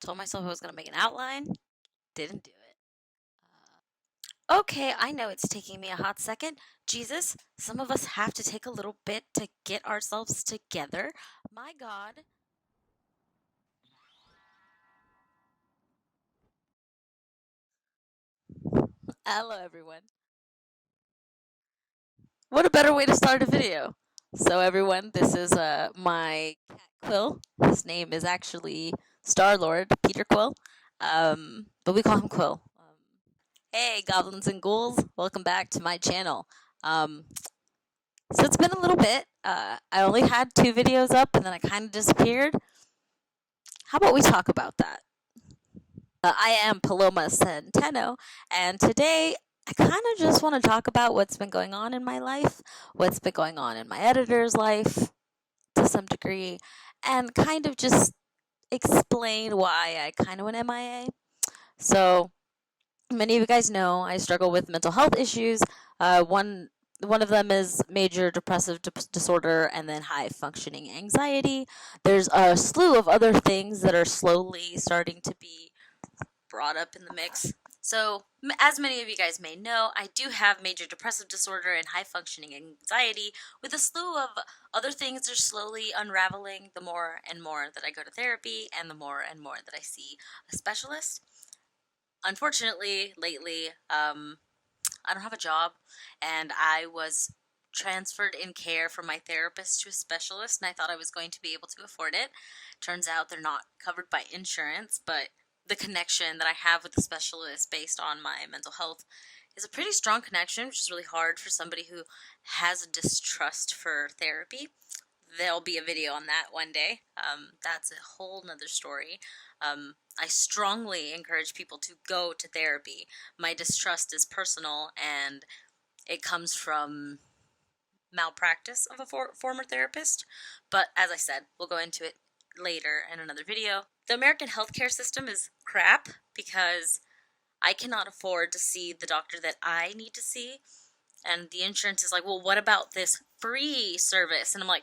Told myself I was going to make an outline. Didn't do it. Okay, I know it's taking me a hot second. Jesus, some of us have to take a little bit to get ourselves together. My God. Hello, everyone. What a better way to start a video. So, everyone, this is my cat Quill. His name is actually Star Lord Peter Quill, but we call him Quill. Hey, goblins and ghouls, welcome back to my channel. Um, so it's been a little bit. I only had 2 videos up, and then I kind of disappeared. How about we talk about that? I am Paloma Centeno, and today I kind of just want to talk about what's been going on in my life, what's been going on in my editor's life to some degree, and kind of just explain why I kind of went MIA. So, many of you guys know I struggle with mental health issues. One of them is major depressive disorder and then high functioning anxiety. There's a slew of other things that are slowly starting to be brought up in the mix. So, as many of you guys may know, I do have major depressive disorder and high functioning anxiety, with a slew of other things that are slowly unraveling the more and more that I go to therapy and the more and more that I see a specialist. Unfortunately, lately, I don't have a job, and I was transferred in care from my therapist to a specialist, and I thought I was going to be able to afford it. Turns out they're not covered by insurance, but the connection that I have with the specialist based on my mental health is a pretty strong connection, which is really hard for somebody who has a distrust for therapy. There'll be a video on that one day. That's a whole nother story. I strongly encourage people to go to therapy. My distrust is personal, and it comes from malpractice of a former therapist. But as I said, we'll go into it later in another video. The American healthcare system is crap because I cannot afford to see the doctor that I need to see. And the insurance is like, well, what about this free service? And I'm like,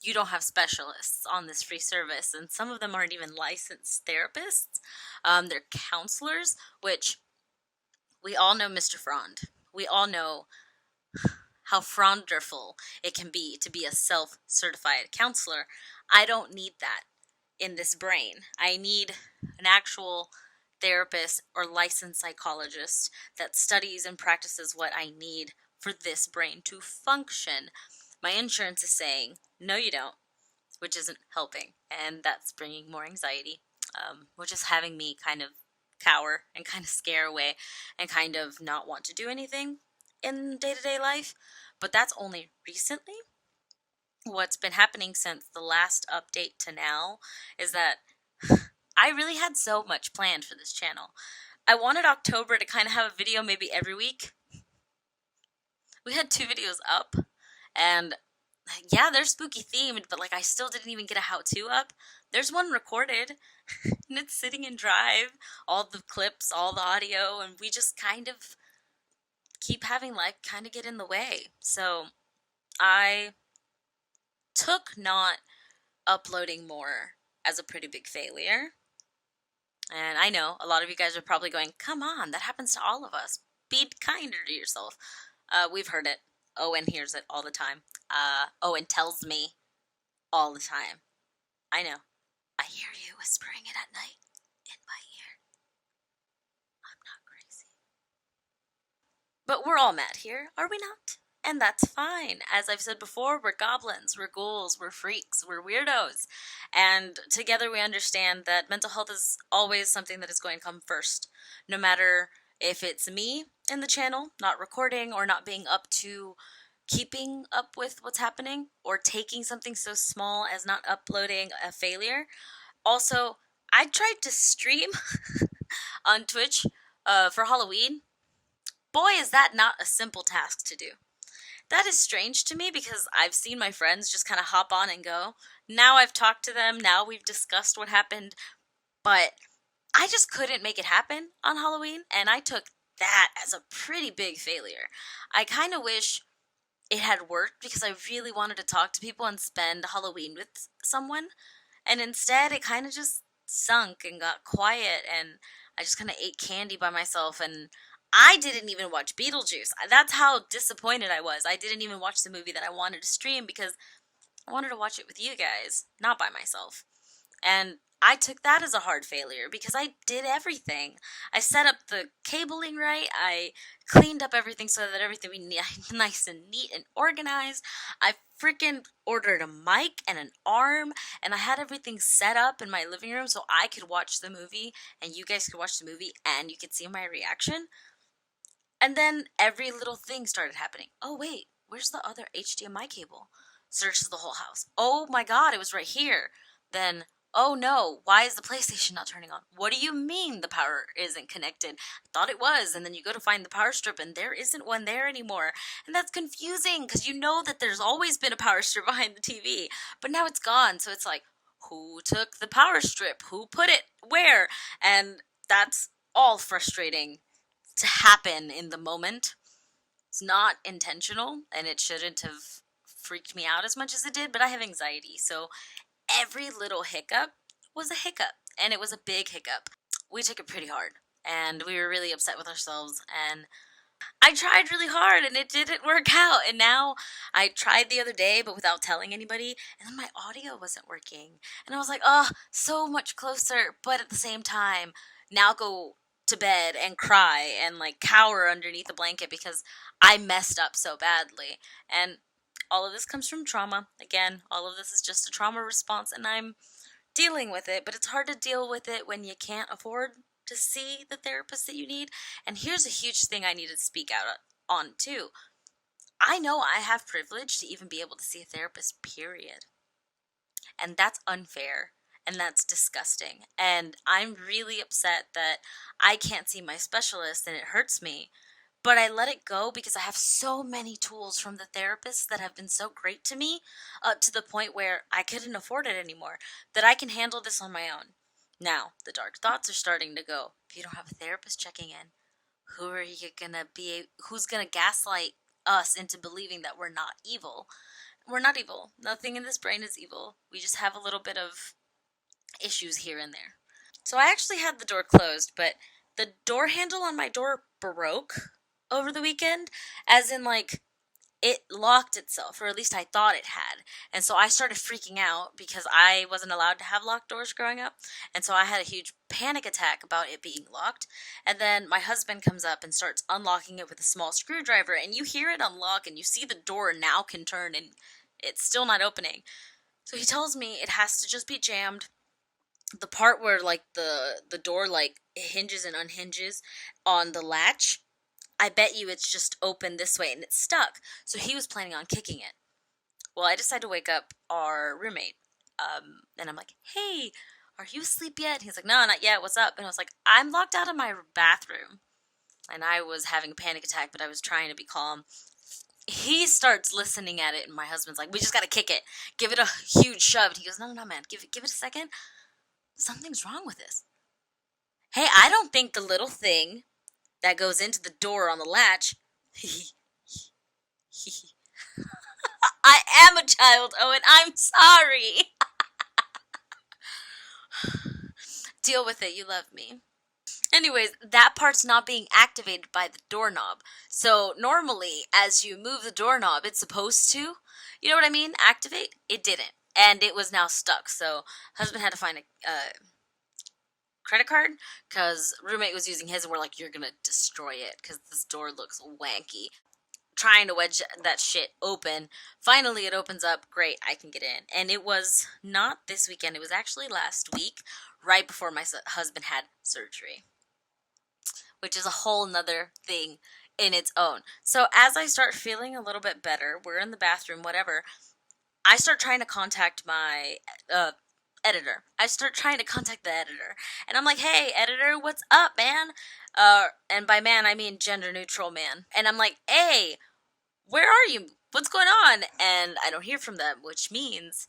you don't have specialists on this free service, and some of them aren't even licensed therapists. They're counselors, which we all know Mr. Frond. We all know how fronderful it can be a self-certified counselor. I don't need that in this brain. I need an actual therapist or licensed psychologist that studies and practices what I need for this brain to function. My insurance is saying, no, you don't, which isn't helping, and that's bringing more anxiety, which is having me kind of cower and kind of scare away and kind of not want to do anything in day-to-day life. But that's only recently. What's been happening since the last update to now is that I really had so much planned for this channel. I wanted October to kind of have a video maybe every week. We had 2 videos up, and yeah, they're spooky themed, but like I still didn't even get a how-to up. There's one recorded, and it's sitting in Drive, all the clips, all the audio, and we just kind of keep having life kind of get in the way. So I took not uploading more as a pretty big failure. And I know a lot of you guys are probably going, come on, that happens to all of us. Be kinder to yourself. We've heard it. Owen hears it all the time. Owen tells me all the time. I know. I hear you whispering it at night in my ear. I'm not crazy. But we're all mad here, are we not? And that's fine. As I've said before, we're goblins, we're ghouls, we're freaks, we're weirdos. And together we understand that mental health is always something that is going to come first. No matter if it's me in the channel, not recording or not being up to keeping up with what's happening, or taking something so small as not uploading a failure. Also, I tried to stream on Twitch for Halloween. Boy, is that not a simple task to do. That is strange to me because I've seen my friends just kind of hop on and go. Now I've talked to them, now we've discussed what happened, but I just couldn't make it happen on Halloween, and I took that as a pretty big failure. I kind of wish it had worked because I really wanted to talk to people and spend Halloween with someone, and instead it kind of just sunk and got quiet, and I just kind of ate candy by myself, and I didn't even watch Beetlejuice. That's how disappointed I was. I didn't even watch the movie that I wanted to stream because I wanted to watch it with you guys, not by myself. And I took that as a hard failure because I did everything. I set up the cabling right. I cleaned up everything so that everything would be nice and neat and organized. I freaking ordered a mic and an arm, and I had everything set up in my living room so I could watch the movie and you guys could watch the movie and you could see my reaction. And then every little thing started happening. Oh, wait, where's the other HDMI cable? Searches the whole house. Oh my god, it was right here. Then, oh no, why is the PlayStation not turning on? What do you mean the power isn't connected? I thought it was. And then you go to find the power strip and there isn't one there anymore. And that's confusing because you know that there's always been a power strip behind the TV. But now it's gone. So it's like, who took the power strip? Who put it where? And that's all frustrating to happen in the moment. It's not intentional and it shouldn't have freaked me out as much as it did, but I have anxiety. So every little hiccup was a hiccup, and it was a big hiccup. We took it pretty hard and we were really upset with ourselves, and I tried really hard and it didn't work out. And now I tried the other day, but without telling anybody, and then my audio wasn't working. And I was like, oh, so much closer. But at the same time, now go to bed and cry and like cower underneath the blanket because I messed up so badly. And all of this comes from trauma. Again, all of this is just a trauma response, and I'm dealing with it, but it's hard to deal with it when you can't afford to see the therapist that you need. And here's a huge thing I need to speak out on too. I know I have privilege to even be able to see a therapist, period. And that's unfair. And that's disgusting. And I'm really upset that I can't see my specialist and it hurts me. But I let it go because I have so many tools from the therapists that have been so great to me, to the point where I couldn't afford it anymore, that I can handle this on my own. Now, the dark thoughts are starting to go. If you don't have a therapist checking in, who are you gonna be? Who's gonna gaslight us into believing that we're not evil? We're not evil. Nothing in this brain is evil. We just have a little bit of issues here and there. So I actually had the door closed, but the door handle on my door broke over the weekend, as in like it locked itself, or at least I thought it had. And so I started freaking out because I wasn't allowed to have locked doors growing up. And so I had a huge panic attack about it being locked. And then my husband comes up and starts unlocking it with a small screwdriver, and you hear it unlock and you see the door now can turn and it's still not opening. So he tells me it has to just be jammed. The part where like the door like hinges and unhinges on the latch, I bet you it's just open this way and it's stuck. So he was planning on kicking it. Well, I decided to wake up our roommate. And I'm like, hey, are you asleep yet? And he's like, no, not yet. What's up? And I was like, I'm locked out of my bathroom. And I was having a panic attack, but I was trying to be calm. He starts listening at it, and my husband's like, we just gotta kick it. Give it a huge shove. And he goes, no, man, give it a second. Something's wrong with this. Hey, I don't think the little thing that goes into the door on the latch. I am a child, Owen. I'm sorry. Deal with it. You love me. Anyways, that part's not being activated by the doorknob. So normally, as you move the doorknob, it's supposed to, you know what I mean, activate. It didn't. And it was now stuck. So husband had to find a credit card because roommate was using his, and we're like, you're gonna destroy it because this door looks wanky. Trying to wedge that shit open. Finally, it opens up. Great, I can get in. And it was not this weekend. It was actually last week, right before my husband had surgery, which is a whole nother thing in its own. So as I start feeling a little bit better, we're in the bathroom, whatever, I start trying to contact my editor. I start trying to contact the editor. And I'm like, hey, editor, what's up, man? And by man, I mean gender neutral man. And I'm like, hey, where are you? What's going on? And I don't hear from them, which means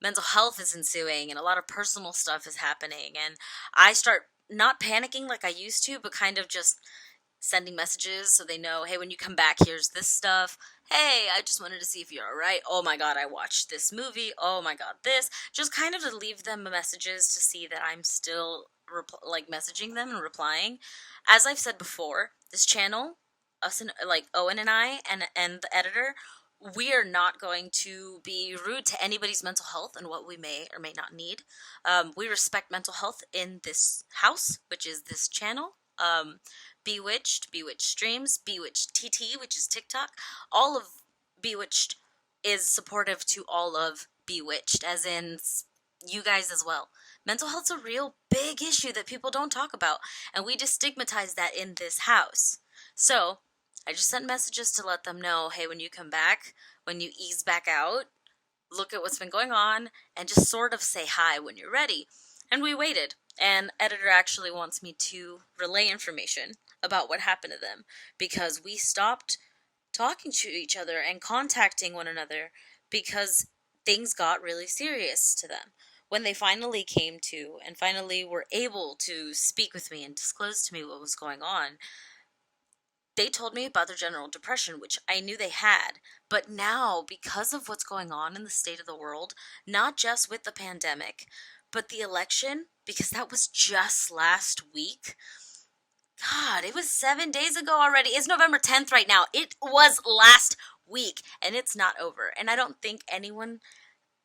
mental health is ensuing and a lot of personal stuff is happening. And I start not panicking like I used to, but kind of just sending messages so they know, hey, when you come back, here's this stuff. Hey, I just wanted to see if you're alright. Oh my god, I watched this movie. Oh my god, this. Just kind of to leave them messages to see that I'm still like messaging them and replying. As I've said before, this channel, us and like Owen and I and the editor, we are not going to be rude to anybody's mental health and what we may or may not need. We respect mental health in this house, which is this channel. Bewitched, Bewitched Streams, Bewitched TT, which is TikTok. All of Bewitched is supportive to all of Bewitched, as in you guys as well. Mental health's a real big issue that people don't talk about, and we just stigmatize that in this house. So, I just sent messages to let them know, hey, when you come back, when you ease back out, look at what's been going on, and just sort of say hi when you're ready. And we waited. And editor actually wants me to relay information about what happened to them because we stopped talking to each other and contacting one another because things got really serious to them. When they finally came to and finally were able to speak with me and disclose to me what was going on, they told me about their general depression, which I knew they had. But now, because of what's going on in the state of the world, not just with the pandemic, but the election, because that was just last week. God, it was 7 days ago already. It's November 10th right now. It was last week, and it's not over. And I don't think anyone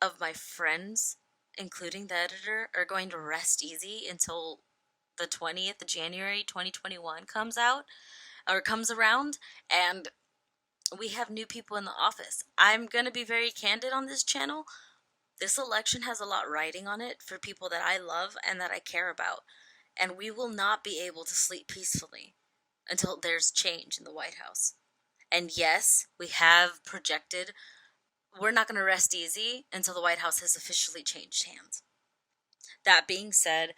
of my friends, including the editor, are going to rest easy until the 20th of January 2021 comes out or comes around, and we have new people in the office. I'm going to be very candid on this channel. This election has a lot riding on it for people that I love and that I care about, and we will not be able to sleep peacefully until there's change in the White House. And yes, we have projected we're not going to rest easy until the White House has officially changed hands. That being said,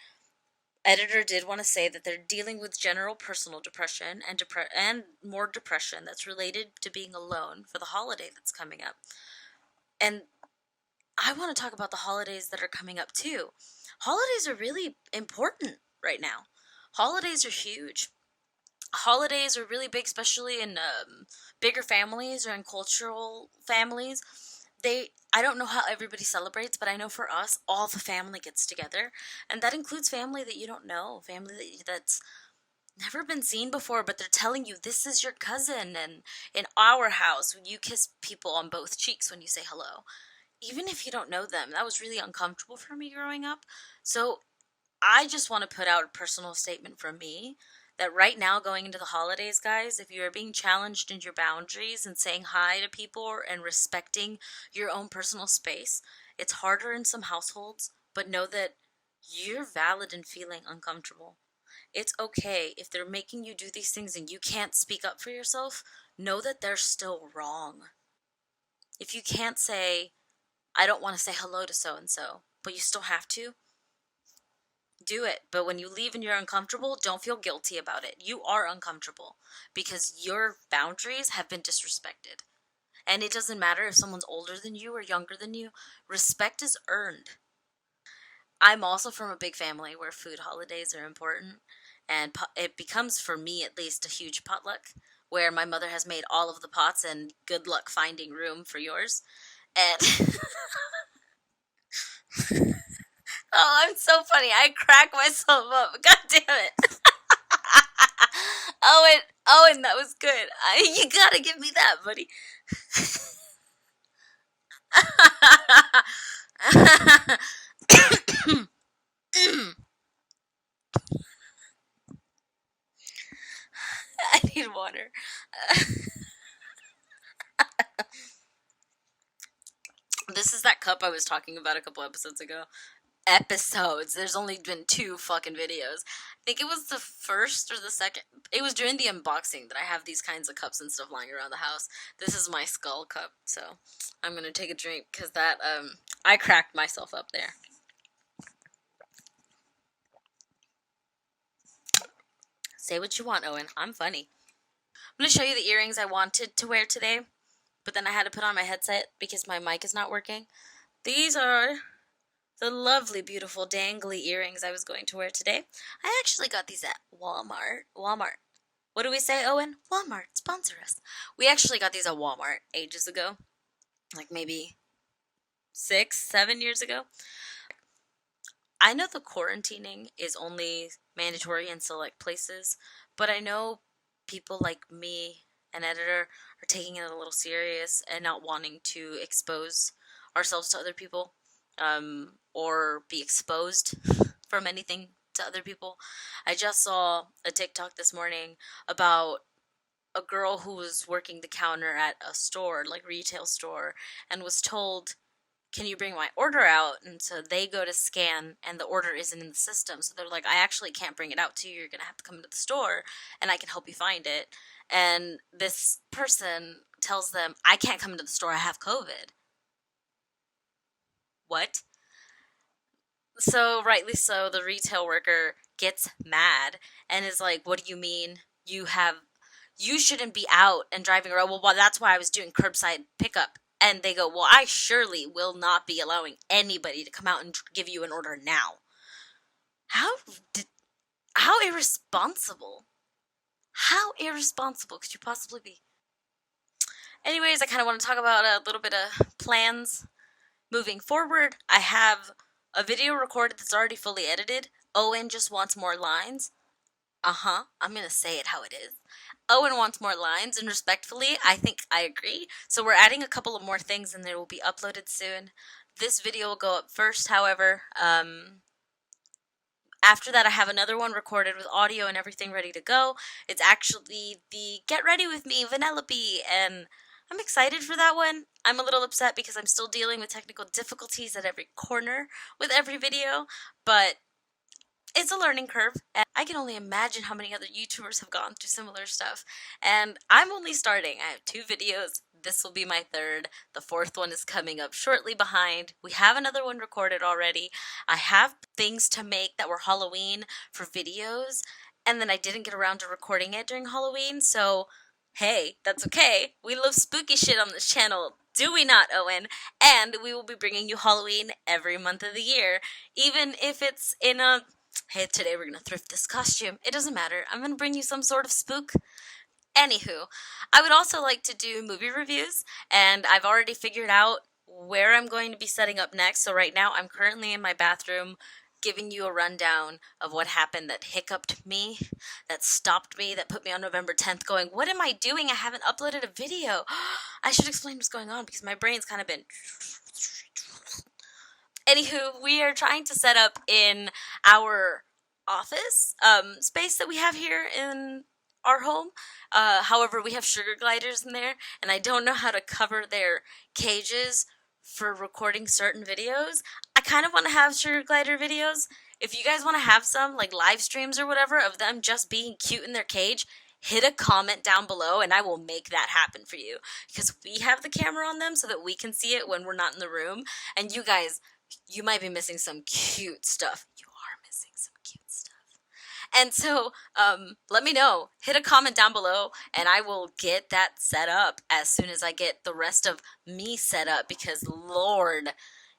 editor did want to say that they're dealing with general personal depression and more depression that's related to being alone for the holiday that's coming up. And I want to talk about the holidays that are coming up too. Holidays are really important right now. Holidays are huge. Holidays are really big, especially in bigger families or in cultural families. I don't know how everybody celebrates, but I know for us, all the family gets together, and that includes family that you don't know, family that's never been seen before, but they're telling you this is your cousin. And in our house, when you kiss people on both cheeks when you say hello, even if you don't know them, that was really uncomfortable for me growing up. So I just want to put out a personal statement from me that right now, going into the holidays, guys, if you are being challenged in your boundaries and saying hi to people and respecting your own personal space, it's harder in some households, but know that you're valid in feeling uncomfortable. It's okay if they're making you do these things and you can't speak up for yourself, know that they're still wrong. If you can't say, I don't want to say hello to so and so, but you still have to, do it. But when you leave and you're uncomfortable, don't feel guilty about it. You are uncomfortable because your boundaries have been disrespected. And it doesn't matter if someone's older than you or younger than you, respect is earned. I'm also from a big family where food holidays are important, and it becomes, for me at least, a huge potluck where my mother has made all of the pots and good luck finding room for yours. And oh, I'm so funny. I crack myself up. God damn it. Owen, Owen, that was good. You gotta give me that, buddy. I need water. This is that cup I was talking about a couple episodes ago. Episodes. There's only been 2 fucking videos. I think it was the first or the second. It was during the unboxing that I have these kinds of cups and stuff lying around the house. This is my skull cup, so I'm gonna take a drink because that I cracked myself up there. Say what you want, Owen. I'm funny. I'm gonna show you the earrings I wanted to wear today, but then I had to put on my headset because my mic is not working. These are the lovely, beautiful, dangly earrings I was going to wear today. I actually got these at Walmart. What do we say, Owen? Walmart, sponsor us. We actually got these at Walmart ages ago, like maybe 6, 7 years ago. I know the quarantining is only mandatory in select places, but I know people like me, an editor, are taking it a little serious and not wanting to expose ourselves to other people, or be exposed from anything to other people. I just saw a TikTok this morning about a girl who was working the counter at a store, like retail store, and was told, can you bring my order out? And so they go to scan and the order isn't in the system. So they're like, I actually can't bring it out to you. You're going to have to come into the store and I can help you find it. And this person tells them, I can't come into the store. I have COVID. What? So, rightly so, the retail worker gets mad and is like, what do you mean you shouldn't be out and driving around? Well, that's why I was doing curbside pickup. And they go, well, I surely will not be allowing anybody to come out and give you an order now. How how irresponsible? How irresponsible could you possibly be? Anyways, I kind of want to talk about a little bit of plans moving forward. I have a video recorded that's already fully edited. Owen just wants more lines. I'm gonna say it how it is. Owen wants more lines, and respectfully, I think I agree. So we're adding a couple of more things, and they will be uploaded soon. This video will go up first, however. After that, I have another one recorded with audio and everything ready to go. It's actually the Get Ready With Me Vanellope, and I'm excited for that one. I'm a little upset because I'm still dealing with technical difficulties at every corner with every video, but it's a learning curve, and I can only imagine how many other YouTubers have gone through similar stuff. And I'm only starting. I have 2 videos. This will be my 3rd. The 4th one is coming up shortly behind. We have another one recorded already. I have things to make that were Halloween for videos, and then I didn't get around to recording it during Halloween, so hey, that's okay. We love spooky shit on this channel. Do we not, Owen? And we will be bringing you Halloween every month of the year, even if it's in a, hey, today we're gonna thrift this costume. It doesn't matter. I'm gonna bring you some sort of spook. Anywho, I would also like to do movie reviews, and I've already figured out where I'm going to be setting up next. So right now I'm currently in my bathroom giving you a rundown of what happened that hiccuped me, that stopped me, that put me on November 10th going, what am I doing? I haven't uploaded a video. I should explain what's going on because my brain's kind of been... Anywho, we are trying to set up in our office space that we have here in our home. However, we have sugar gliders in there, and I don't know how to cover their cages for recording certain videos. I kind of want to have sugar glider videos. If you guys want to have some, like live streams or whatever, of them just being cute in their cage, hit a comment down below and I will make that happen for you. Because we have the camera on them so that we can see it when we're not in the room. And you guys, you might be missing some cute stuff. You are missing some cute stuff. And so, let me know. Hit a comment down below, and I will get that set up as soon as I get the rest of me set up, because Lord,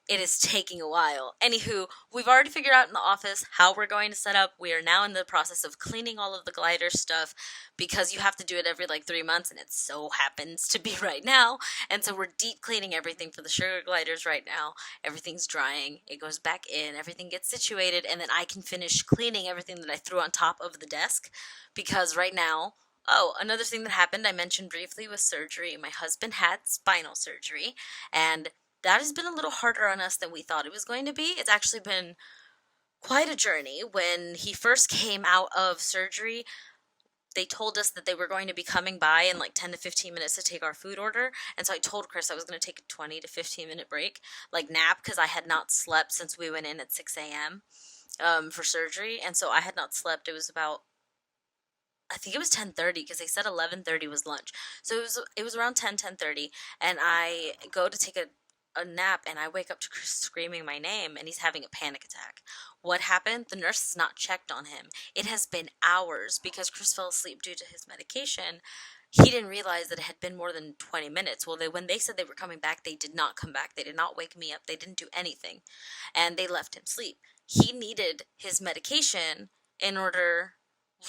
it is taking a while. Anywho, we've already figured out in the office how we're going to set up. We are now in the process of cleaning all of the glider stuff because you have to do it every like 3 months, and it so happens to be right now. And so we're deep cleaning everything for the sugar gliders right now. Everything's drying. It goes back in. Everything gets situated, and then I can finish cleaning everything that I threw on top of the desk because right now... Oh, another thing that happened, I mentioned briefly, was surgery. My husband had spinal surgery, and that has been a little harder on us than we thought it was going to be. It's actually been quite a journey. When he first came out of surgery, they told us that they were going to be coming by in like 10 to 15 minutes to take our food order. And so I told Chris I was going to take a 20 to 15 minute break, like nap, because I had not slept since we went in at 6 a.m. For surgery. And so I had not slept. It was about, I think it was 10:30 because they said 11:30 was lunch. So it was around 10:30, and I go to take a nap, and I wake up to Chris screaming my name, and he's having a panic attack. What happened? The nurse has not checked on him. It has been hours because Chris fell asleep due to his medication. He didn't realize that it had been more than 20 minutes. Well, when they said they were coming back, they did not come back. They did not wake me up. They didn't do anything, and they left him sleep. He needed his medication in order...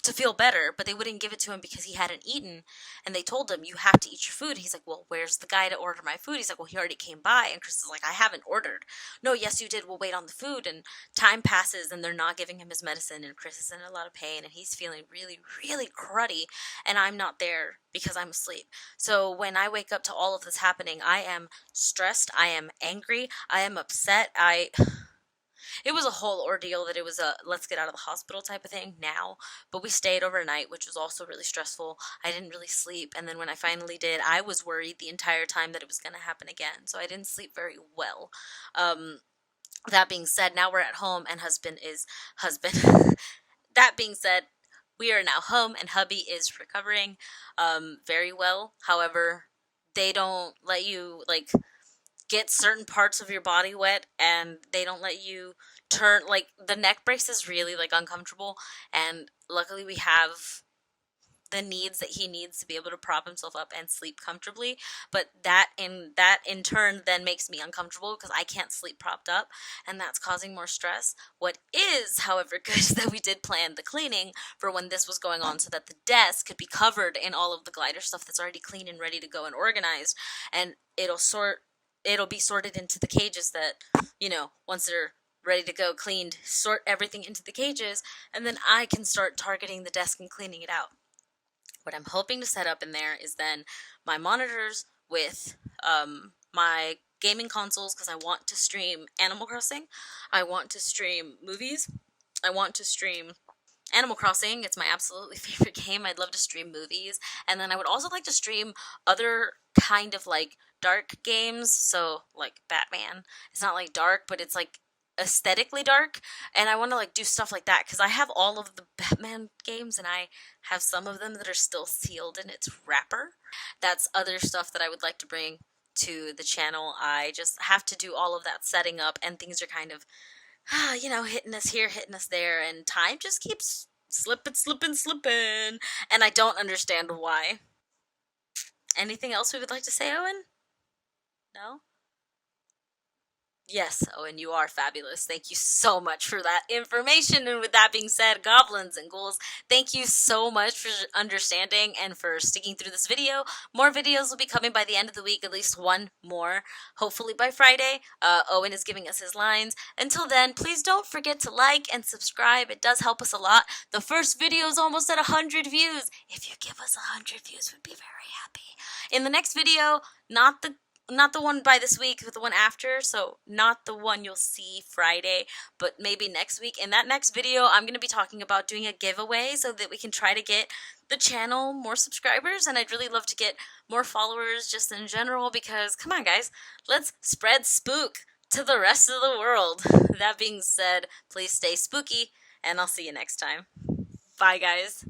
to feel better, but they wouldn't give it to him because he hadn't eaten. And they told him, you have to eat your food. He's like, well, where's the guy to order my food? He's like, well, he already came by. And Chris is like, I haven't ordered. No, yes, you did. We'll wait on the food. And time passes and they're not giving him his medicine. And Chris is in a lot of pain and he's feeling really, really cruddy. And I'm not there because I'm asleep. So when I wake up to all of this happening, I am stressed. I am angry. I am upset. It was a whole ordeal that it was a let's get out of the hospital type of thing now. But we stayed overnight, which was also really stressful. I didn't really sleep. And then when I finally did, I was worried the entire time that it was going to happen again. So I didn't sleep very well. That being said, now we're at home and husband is husband. That being said, we are now home and hubby is recovering very well. However, they don't let you like get certain parts of your body wet and they don't let you turn like the neck brace is really like uncomfortable, and luckily we have the needs that he needs to be able to prop himself up and sleep comfortably, but that in turn then makes me uncomfortable because I can't sleep propped up and that's causing more stress. What is however good is that we did plan the cleaning for when this was going on so that the desk could be covered in all of the glider stuff that's already clean and ready to go and organized, and it'll be sorted into the cages that, once they're ready to go cleaned, sort everything into the cages, and then I can start targeting the desk and cleaning it out. What I'm hoping to set up in there is then my monitors with my gaming consoles because I want to stream Animal Crossing. I want to stream movies. I want to stream Animal Crossing. It's my absolutely favorite game. I'd love to stream movies. And then I would also like to stream other kind of like dark games. So like Batman. It's not like dark, but it's like aesthetically dark, and I want to like do stuff like that because I have all of the Batman games and I have some of them that are still sealed in its wrapper. That's other stuff that I would like to bring to the channel. I just have to do all of that setting up, and things are kind of hitting us here, hitting us there, and time just keeps slipping, and I don't understand why. Anything else we would like to say, Owen? No? Yes, Owen, you are fabulous. Thank you so much for that information. And with that being said, goblins and ghouls, thank you so much for understanding and for sticking through this video. More videos will be coming by the end of the week, at least one more, hopefully by Friday. Owen is giving us his lines. Until then, please don't forget to like and subscribe. It does help us a lot. The first video is almost at 100 views. If you give us 100 views, we'd be very happy. In the next video, not the one by this week, but the one after, so not the one you'll see Friday, but maybe next week. In that next video, I'm going to be talking about doing a giveaway so that we can try to get the channel more subscribers, and I'd really love to get more followers just in general because, come on guys, let's spread spook to the rest of the world. That being said, please stay spooky, and I'll see you next time. Bye guys.